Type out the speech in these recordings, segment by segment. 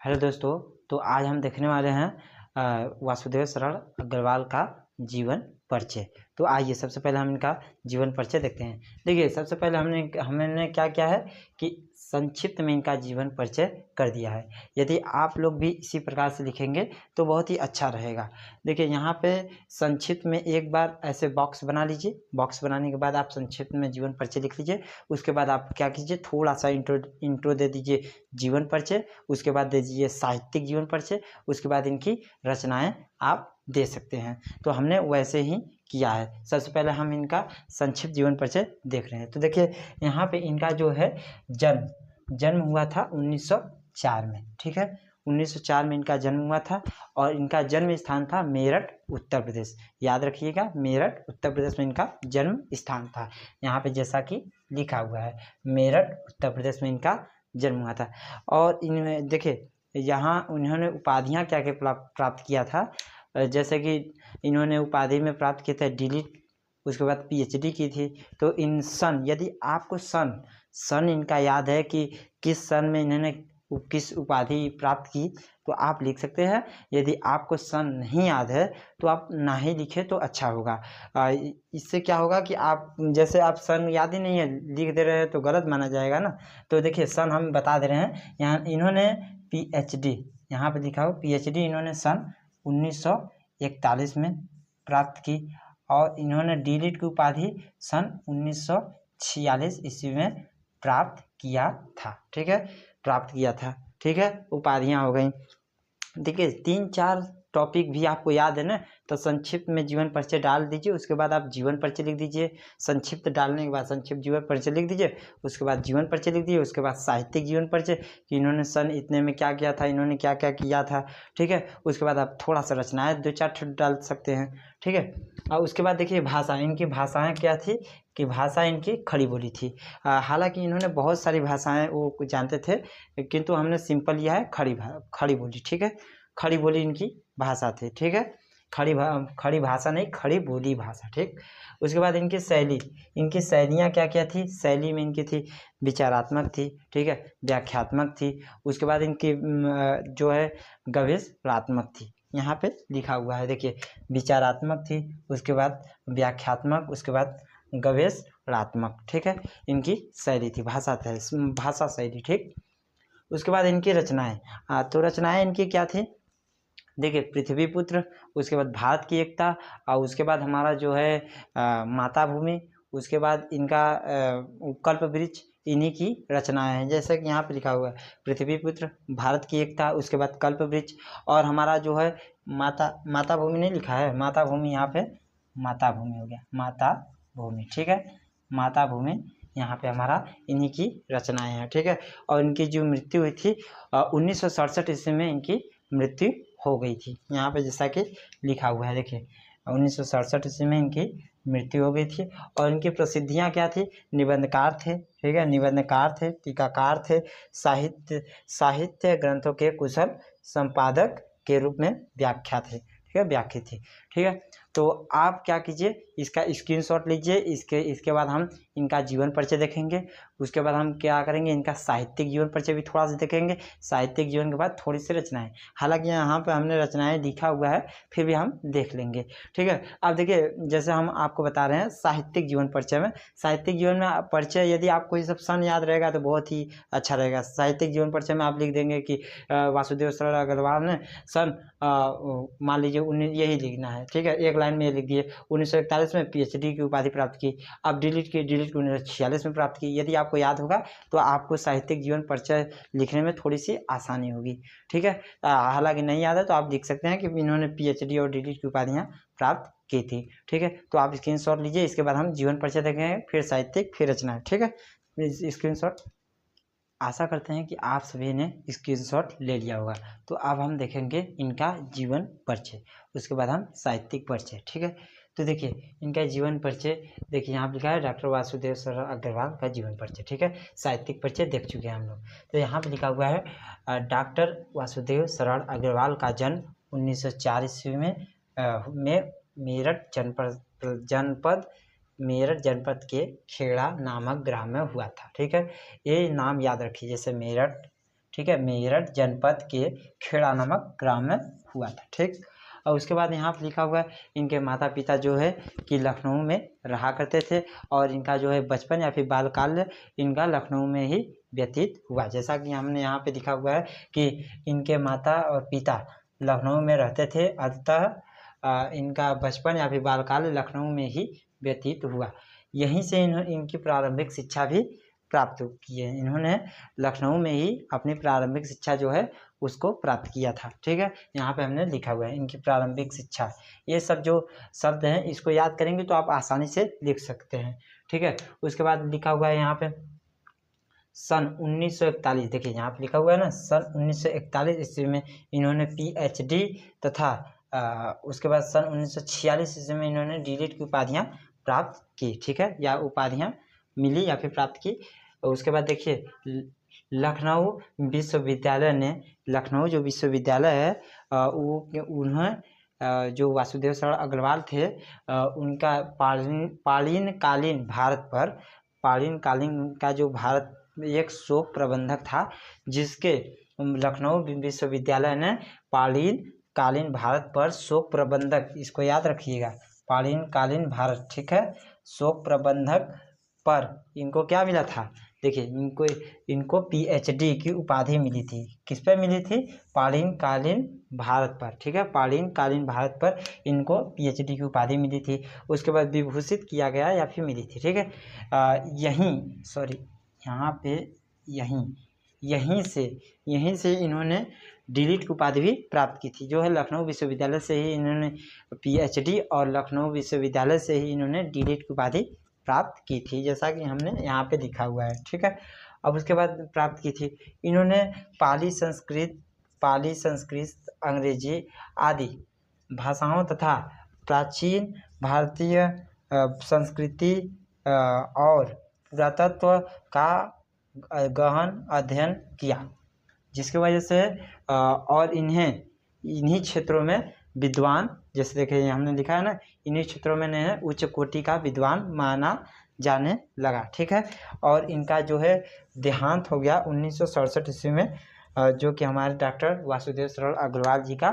Hello दोस्तों। तो आज हम देखने वाले हैं वासुदेव शरण अग्रवाल का जीवन परिचय। तो आइए सबसे पहले हम इनका जीवन परिचय देखते हैं। देखिए, सबसे पहले हमने क्या किया है कि संक्षिप्त में इनका जीवन परिचय कर दिया है। यदि आप लोग भी इसी प्रकार से लिखेंगे तो बहुत ही अच्छा रहेगा। देखिए, यहाँ पे संक्षिप्त में एक बार ऐसे बॉक्स बना लीजिए। बॉक्स बनाने के बाद आप संक्षिप्त में जीवन परिचय लिख लीजिए। उसके बाद आप क्या कीजिए, थोड़ा सा इंट्रो दे दीजिए जीवन परिचय। उसके बाद दे दीजिए साहित्यिक जीवन परिचय। उसके बाद इनकी रचनाएं आप दे सकते हैं। तो हमने वैसे ही किया है। सबसे पहले हम इनका संक्षिप्त जीवन परिचय देख रहे हैं। तो देखिए, यहाँ पे इनका जो है जन्म हुआ था 1904 में। ठीक है, 1904 में इनका जन्म हुआ था और इनका जन्म स्थान था मेरठ, उत्तर प्रदेश। याद रखिएगा, मेरठ उत्तर प्रदेश में इनका जन्म स्थान था। यहाँ पे जैसा कि लिखा हुआ है, मेरठ उत्तर प्रदेश में इनका जन्म हुआ था। और इनमें देखिए, यहाँ उन्होंने उपाधियाँ क्या क्या प्राप्त किया था। जैसे कि इन्होंने उपाधि में प्राप्त किया था डीलिट, उसके बाद पीएचडी की थी। तो इन सन, यदि आपको सन इनका याद है कि किस सन में इन्होंने किस उपाधि प्राप्त की, तो आप लिख सकते हैं। यदि आपको सन नहीं याद है तो आप ना ही लिखे तो अच्छा होगा। इससे क्या होगा कि आप जैसे आप सन याद ही नहीं है, लिख दे रहे हैं तो गलत माना जाएगा ना। तो देखिए, सन हम बता दे रहे हैं। यहाँ इन्होंने पीएचडी, यहाँ पे लिखा हो पीएचडी, इन्होंने सन 1941 में प्राप्त की। और इन्होंने डीलिट की उपाधि सन 1946 ईस्वी में प्राप्त किया था। ठीक है, प्राप्त किया था। ठीक है, उपाधियाँ हो गई। देखिए, 3-4 टॉपिक भी आपको याद है ना, तो संक्षिप्त में जीवन परिचय डाल दीजिए। उसके बाद आप जीवन परिचय लिख दीजिए। संक्षिप्त डालने के बाद संक्षिप्त जीवन परिचय लिख दीजिए। उसके बाद जीवन परिचय लिख दीजिए। उसके बाद साहित्यिक जीवन परिचय कि इन्होंने सन इतने में क्या किया था, इन्होंने क्या क्या किया था। ठीक है, उसके बाद आप थोड़ा सा रचनाएं 2-4 डाल सकते हैं। ठीक है, और उसके बाद देखिए भाषा, इनकी भाषाएं क्या थी कि भाषा इनकी खड़ी बोली थी। हालांकि इन्होंने बहुत सारी भाषाएं वो जानते थे, किंतु हमने सिंपल लिया है खड़ी बोली। ठीक है, खड़ी बोली इनकी भाषा थी। ठीक है, खड़ी भाषा नहीं, खड़ी बोली भाषा। ठीक, उसके बाद इनकी शैलियाँ क्या क्या थी। शैली में इनकी थी विचारात्मक थी। ठीक है, व्याख्यात्मक थी। उसके बाद इनकी जो है गवेषणात्मक थी। यहाँ पे लिखा हुआ है, देखिए, विचारात्मक थी, उसके बाद व्याख्यात्मक, उसके बाद गवेषणात्मक। ठीक है, इनकी शैली थी, भाषा शैली। ठीक, उसके बाद इनकी रचनाएं, तो रचनाएं इनकी क्या थी। देखिए, पृथ्वी पुत्र, उसके बाद भारत की एकता, और उसके बाद हमारा जो है माता भूमि, उसके बाद इनका कल्प वृक्ष, इन्हीं की रचनाएं हैं। जैसे कि यहाँ पे लिखा हुआ है पृथ्वी पुत्र, भारत की एकता, उसके बाद कल्प वृक्ष, और हमारा जो है माता भूमि नहीं लिखा है, माता भूमि, यहाँ पे माता भूमि हो गया, माता भूमि। ठीक है, माता भूमि, यहाँ पे हमारा इन्हीं की रचनाएं हैं। ठीक है, और इनकी जो मृत्यु हुई थी 1967 ईस्वी में इनकी मृत्यु हो गई थी। यहाँ पे जैसा कि लिखा हुआ है, देखिए, 1967 ईस्वी में इनकी मृत्यु हो गई थी। और इनकी प्रसिद्धियाँ क्या थी। निबंधकार थे। ठीक है, निबंधकार थे, टीकाकार थे, साहित्य ग्रंथों के कुशल संपादक के रूप में व्याख्या थे। ठीक है, व्याख्या थी। ठीक है, तो आप क्या कीजिए, इसका स्क्रीनशॉट लीजिए। इसके बाद हम इनका जीवन परिचय देखेंगे। उसके बाद हम क्या करेंगे, इनका साहित्यिक जीवन परिचय भी थोड़ा सा देखेंगे। साहित्यिक जीवन के बाद थोड़ी सी रचनाएं, हालांकि यहाँ पे हमने रचनाएं लिखा हुआ है, फिर भी हम देख लेंगे। ठीक है, अब देखिए, जैसे हम आपको बता रहे हैं साहित्यिक जीवन परिचय में, साहित्यिक जीवन में परिचय, यदि आपको ये सब सन याद रहेगा तो बहुत ही अच्छा रहेगा। साहित्यिक जीवन परिचय में आप लिख देंगे कि वासुदेव शरण अग्रवाल ने सन मान लीजिए यही लिखना है। ठीक है, एक लाइन में ये लिख दिए 1941 में पीएचडी की उपाधि प्राप्त की। अब डिलीट की 1946 में प्राप्त की। यदि आपको याद होगा तो आपको साहित्यिक जीवन परिचय लिखने में थोड़ी सी आसानी होगी। ठीक है, हालांकि नहीं याद है तो आप लिख सकते हैं कि इन्होंने पीएचडी और डिलीट की उपाधियाँ प्राप्त की थी। ठीक है, तो आप स्क्रीनशॉट लीजिए। इसके बाद हम जीवन परिचय देखेंगे, फिर साहित्यिक, फिर रचना। ठीक है, स्क्रीनशॉट, आशा करते हैं कि आप सभी ने स्क्रीनशॉट ले लिया होगा। तो अब हम देखेंगे इनका जीवन परिचय, उसके बाद हम साहित्यिक परिचय। ठीक है, तो देखिए, इनका जीवन परिचय, देखिए यहाँ लिखा है डॉक्टर वासुदेव शरण अग्रवाल का जीवन परिचय। ठीक है, साहित्यिक परिचय देख चुके हैं हम लोग। तो यहाँ पे लिखा हुआ है डॉक्टर वासुदेव शरण अग्रवाल का जन्म 1904 ईस्वी में मेरठ जनपद के खेड़ा नामक ग्राम में हुआ था। ठीक है, ये नाम याद रखिए, जैसे मेरठ, ठीक है, मेरठ जनपद के खेड़ा नामक ग्राम में हुआ था। ठीक, और उसके बाद यहाँ पर लिखा हुआ है इनके माता पिता जो है कि लखनऊ में रहा करते थे और इनका जो है बचपन या फिर बालकाल इनका लखनऊ में ही व्यतीत हुआ। जैसा कि हमने यहाँ पे लिखा हुआ है कि इनके माता और पिता लखनऊ में रहते थे, अतः इनका बचपन या फिर बालकाल लखनऊ में ही व्यतीत हुआ। यहीं से इनकी प्रारंभिक शिक्षा भी प्राप्त की है। इन्होंने लखनऊ में ही अपनी प्रारंभिक शिक्षा जो है उसको प्राप्त किया था। ठीक है, यहाँ पे हमने लिखा हुआ है इनकी प्रारंभिक शिक्षा। ये सब जो शब्द हैं इसको याद करेंगे तो आप आसानी से लिख सकते हैं। ठीक है, उसके बाद लिखा हुआ है यहाँ पे सन 1941, देखिए यहाँ पे लिखा हुआ है ना, सन 1941 ईस्वी में इन्होंने PhD तथा उसके बाद सन 1946 ईस्वी में इन्होंने डीलिट की उपाधियाँ प्राप्त की। ठीक है, या उपाधियाँ मिली या फिर प्राप्त की। उसके बाद देखिए लखनऊ विश्वविद्यालय ने, लखनऊ जो विश्वविद्यालय है वो उन्हें जो वासुदेव सरल अग्रवाल थे उनका पालीन कालीन भारत पर, पालीन कालीन का जो भारत एक शोक प्रबंधक था जिसके लखनऊ विश्वविद्यालय ने पालीन कालीन भारत पर शोक प्रबंधक, इसको याद रखिएगा, पालीन कालीन भारत, ठीक है, शोक प्रबंधक पर इनको क्या मिला था, देखिए इनको PhD की उपाधि मिली थी। किस पे मिली थी? पालीन कालीन भारत पर। ठीक है, पालीन कालीन भारत पर इनको PhD की उपाधि मिली थी। उसके बाद विभूषित किया गया या फिर मिली थी। ठीक है, यहाँ पे यहीं से इन्होंने डीलिट की उपाधि भी प्राप्त की थी, जो है लखनऊ विश्वविद्यालय से ही इन्होंने PhD और लखनऊ विश्वविद्यालय से ही इन्होंने डीलिट की उपाधि प्राप्त की थी, जैसा कि हमने यहाँ पे लिखा हुआ है। ठीक है, अब उसके बाद प्राप्त की थी इन्होंने पाली संस्कृत अंग्रेजी आदि भाषाओं तथा प्राचीन भारतीय संस्कृति और पुरातत्व का गहन अध्ययन किया, जिसकी वजह से और इन्हीं क्षेत्रों में विद्वान, जैसे देखिए हमने लिखा है ना, इन्हीं क्षेत्रों में ने उच्च कोटि का विद्वान माना जाने लगा। ठीक है, और इनका जो है देहांत हो गया 1967 ईस्वी में, जो कि हमारे डॉक्टर वासुदेव सरल अग्रवाल जी का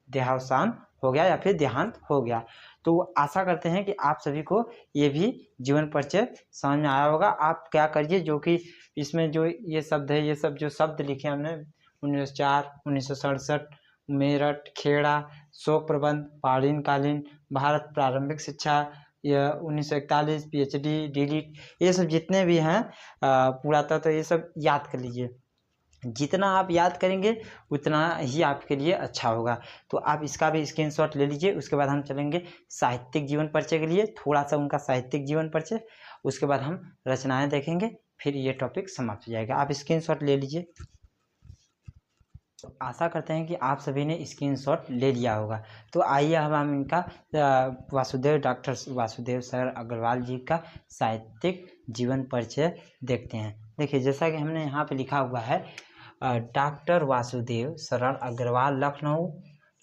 देहावसान हो गया या फिर देहांत हो गया। तो आशा करते हैं कि आप सभी को ये भी जीवन परिचय समझ में आया होगा। आप क्या करिए, जो कि इसमें जो ये शब्द है, ये सब जो शब्द लिखे हमने 1904, 1967, मेरठ, खेड़ा, शोक प्रबंध, पालीन कालीन भारत, प्रारंभिक शिक्षा, यह 1941, PhD, डीलिट, ये सब जितने भी हैं पुरातत्व, ये सब याद कर लीजिए। जितना आप याद करेंगे उतना ही आपके लिए अच्छा होगा। तो आप इसका भी स्क्रीनशॉट ले लीजिए। उसके बाद हम चलेंगे साहित्यिक जीवन परिचय के लिए, थोड़ा सा उनका साहित्यिक जीवन परिचय, उसके बाद हम रचनाएं देखेंगे, फिर ये टॉपिक समाप्त हो जाएगा। आप स्क्रीनशॉट ले लीजिए। तो आशा करते हैं कि आप सभी ने स्क्रीनशॉट ले लिया होगा। तो आइए हम इनका डॉक्टर वासुदेव सर अग्रवाल जी का साहित्यिक जीवन परिचय देखते हैं। देखिए जैसा कि हमने यहाँ पे लिखा हुआ है, डॉक्टर वासुदेव सरल अग्रवाल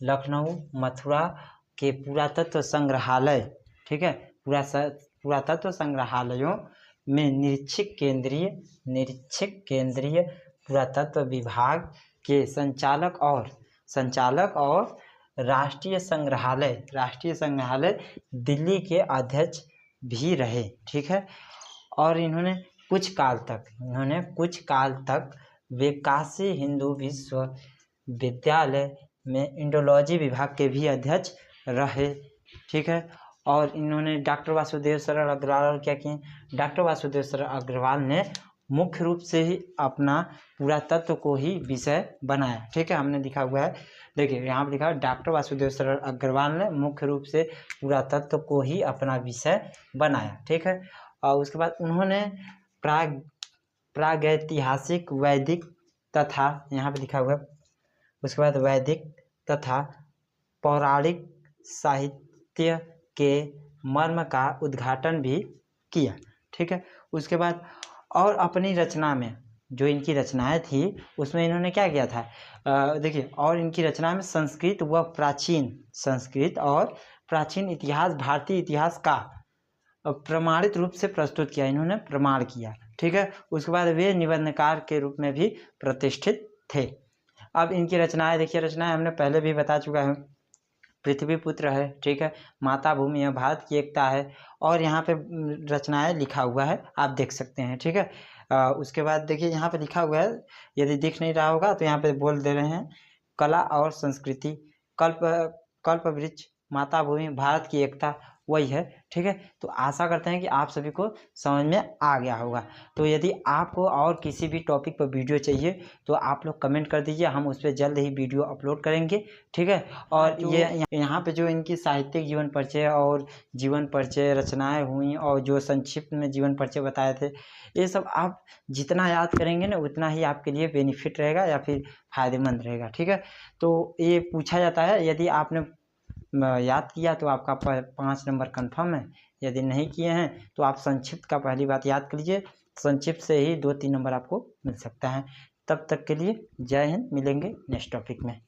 लखनऊ मथुरा के पुरातत्व संग्रहालय, ठीक है, पुरातत्व संग्रहालयों में निरीक्षक केंद्रीय पुरातत्व विभाग के संचालक और राष्ट्रीय संग्रहालय दिल्ली के अध्यक्ष भी रहे। ठीक है, और इन्होंने कुछ काल तक वे काशी हिंदू विश्वविद्यालय में इंडोलॉजी विभाग के भी अध्यक्ष रहे। ठीक है, और इन्होंने डॉक्टर वासुदेव सरल अग्रवाल क्या किए, डॉक्टर वासुदेव सरल अग्रवाल ने मुख्य रूप से ही अपना पुरातत्व को ही विषय बनाया। ठीक है, हमने लिखा हुआ है, देखिए यहाँ पर लिखा है, डॉक्टर वासुदेव सरल अग्रवाल ने मुख्य रूप से पुरातत्व को ही अपना विषय बनाया। ठीक है, और उसके बाद उन्होंने प्रागैतिहासिक वैदिक तथा, यहाँ पे लिखा हुआ है, उसके बाद वैदिक तथा पौराणिक साहित्य के मर्म का उद्घाटन भी किया। ठीक है, उसके बाद और अपनी रचना में, जो इनकी रचनाएं थी उसमें इन्होंने क्या किया था, देखिए, और इनकी रचना में संस्कृत और प्राचीन इतिहास, भारतीय इतिहास का प्रमाणित रूप से प्रस्तुत किया, इन्होंने प्रमाण किया। ठीक है, उसके बाद वे निबंधकार के रूप में भी प्रतिष्ठित थे। अब इनकी रचनाएं देखिए, रचनाएं हमने पहले भी बता चुका है। पृथ्वी पुत्र है, ठीक है, माता भूमि है, भारत की एकता है, और यहाँ पे रचनाएं लिखा हुआ है, आप देख सकते हैं, ठीक है। उसके बाद देखिए यहाँ पे लिखा हुआ है, यदि दिख नहीं रहा होगा तो यहाँ पे बोल दे रहे हैं, कला और संस्कृति, कल्प कल्प वृक्ष, माता भूमि, भारत की एकता, वही है, ठीक है। तो आशा करते हैं कि आप सभी को समझ में आ गया होगा। तो यदि आपको और किसी भी टॉपिक पर वीडियो चाहिए तो आप लोग कमेंट कर दीजिए, हम उस पर जल्द ही वीडियो अपलोड करेंगे, ठीक है। और ये यहाँ पे जो इनकी साहित्यिक जीवन परिचय और जीवन परिचय रचनाएं हुई और जो संक्षिप्त में जीवन परिचय बताए थे, ये सब आप जितना याद करेंगे ना उतना ही आपके लिए बेनिफिट रहेगा या फिर फायदेमंद रहेगा, ठीक है। तो ये पूछा जाता है, यदि आपने याद किया तो आपका 5 नंबर कन्फर्म है, यदि नहीं किए हैं तो आप संक्षिप्त का पहली बात याद कर लीजिए, संक्षिप्त से ही 2-3 नंबर आपको मिल सकता है। तब तक के लिए जय हिंद, मिलेंगे नेक्स्ट टॉपिक में।